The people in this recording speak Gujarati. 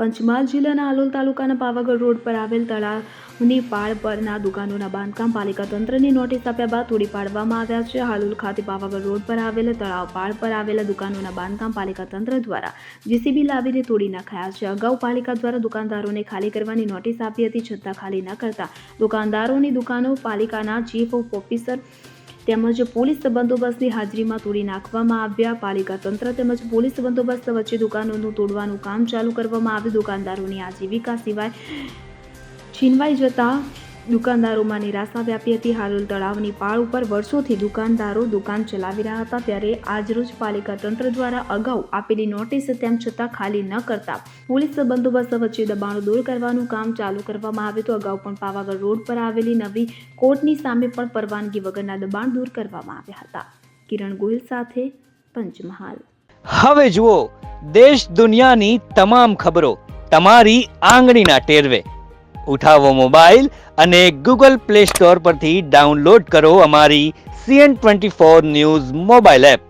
પંચમહાલ જિલ્લાના હાલોલ તાલુકાના પાવાગઢ રોડ પર આવેલ તળાવની પાળ પરના દુકાનોના બાંધકામ પાલિકા તંત્રની નોટિસ આપ્યા બાદ તોડી પાડવામાં આવ્યા છે. હાલોલ ખાતે પાવાગઢ રોડ પર આવેલ તળાવ પાળ પર આવેલા દુકાનોના બાંધકામ પાલિકા તંત્ર દ્વારા જેસીબી લાવીને તોડી નાખાયા છે. અગાઉ પાલિકા દ્વારા દુકાનદારોને ખાલી કરવાની નોટિસ આપી હતી, છતાં ખાલી ન કરતા દુકાનદારોની દુકાનો પાલિકાના ચીફ ઓફિસર તેમજ પોલીસ બંદોબસ્તની હાજરીમાં તોડી નાખવામાં આવ્યા. પાલિકા તંત્ર તેમજ પોલીસ બંદોબસ્ત વચ્ચે દુકાનોનું તોડવાનું કામ ચાલુ કરવામાં આવ્યું. દુકાનદારોની આજીવિકા સિવાય છીનવાઈ જતા દુકાનદારોમાં નિરાશા વ્યાપી હતી. હાલોલ તળાવની પાળ ઉપર વર્ષોથી દુકાનદારો દુકાન ચલાવી રહ્યા હતા, ત્યારે આજરોજ પાલિકા તંત્ર દ્વારા અગાઉ આપેલી નોટિસ તેમ છતાં ખાલી ન કરતા પોલીસ બંદોબસ્ત વચ્ચે દબાણો દૂર કરવાનું કામ ચાલુ કરવામાં આવ્યું હતું. અગાઉ પણ પાવાગઢ રોડ પર આવેલી નવી કોર્ટની સામે પણ પરવાનગી વગરના દબાણ દૂર કરવામાં આવ્યા હતા. કિરણ ગોહિલ સાથે પંચમહાલ. હવે જુઓ દેશ દુનિયાની તમામ ખબરો તમારી આંગળીના ટેરવે. ઉઠાવો મોબાઈલ અને ગૂગલ પ્લે સ્ટોર પરથી ડાઉનલોડ કરો અમારી CN24 ન્યૂઝ મોબાઈલ એપ.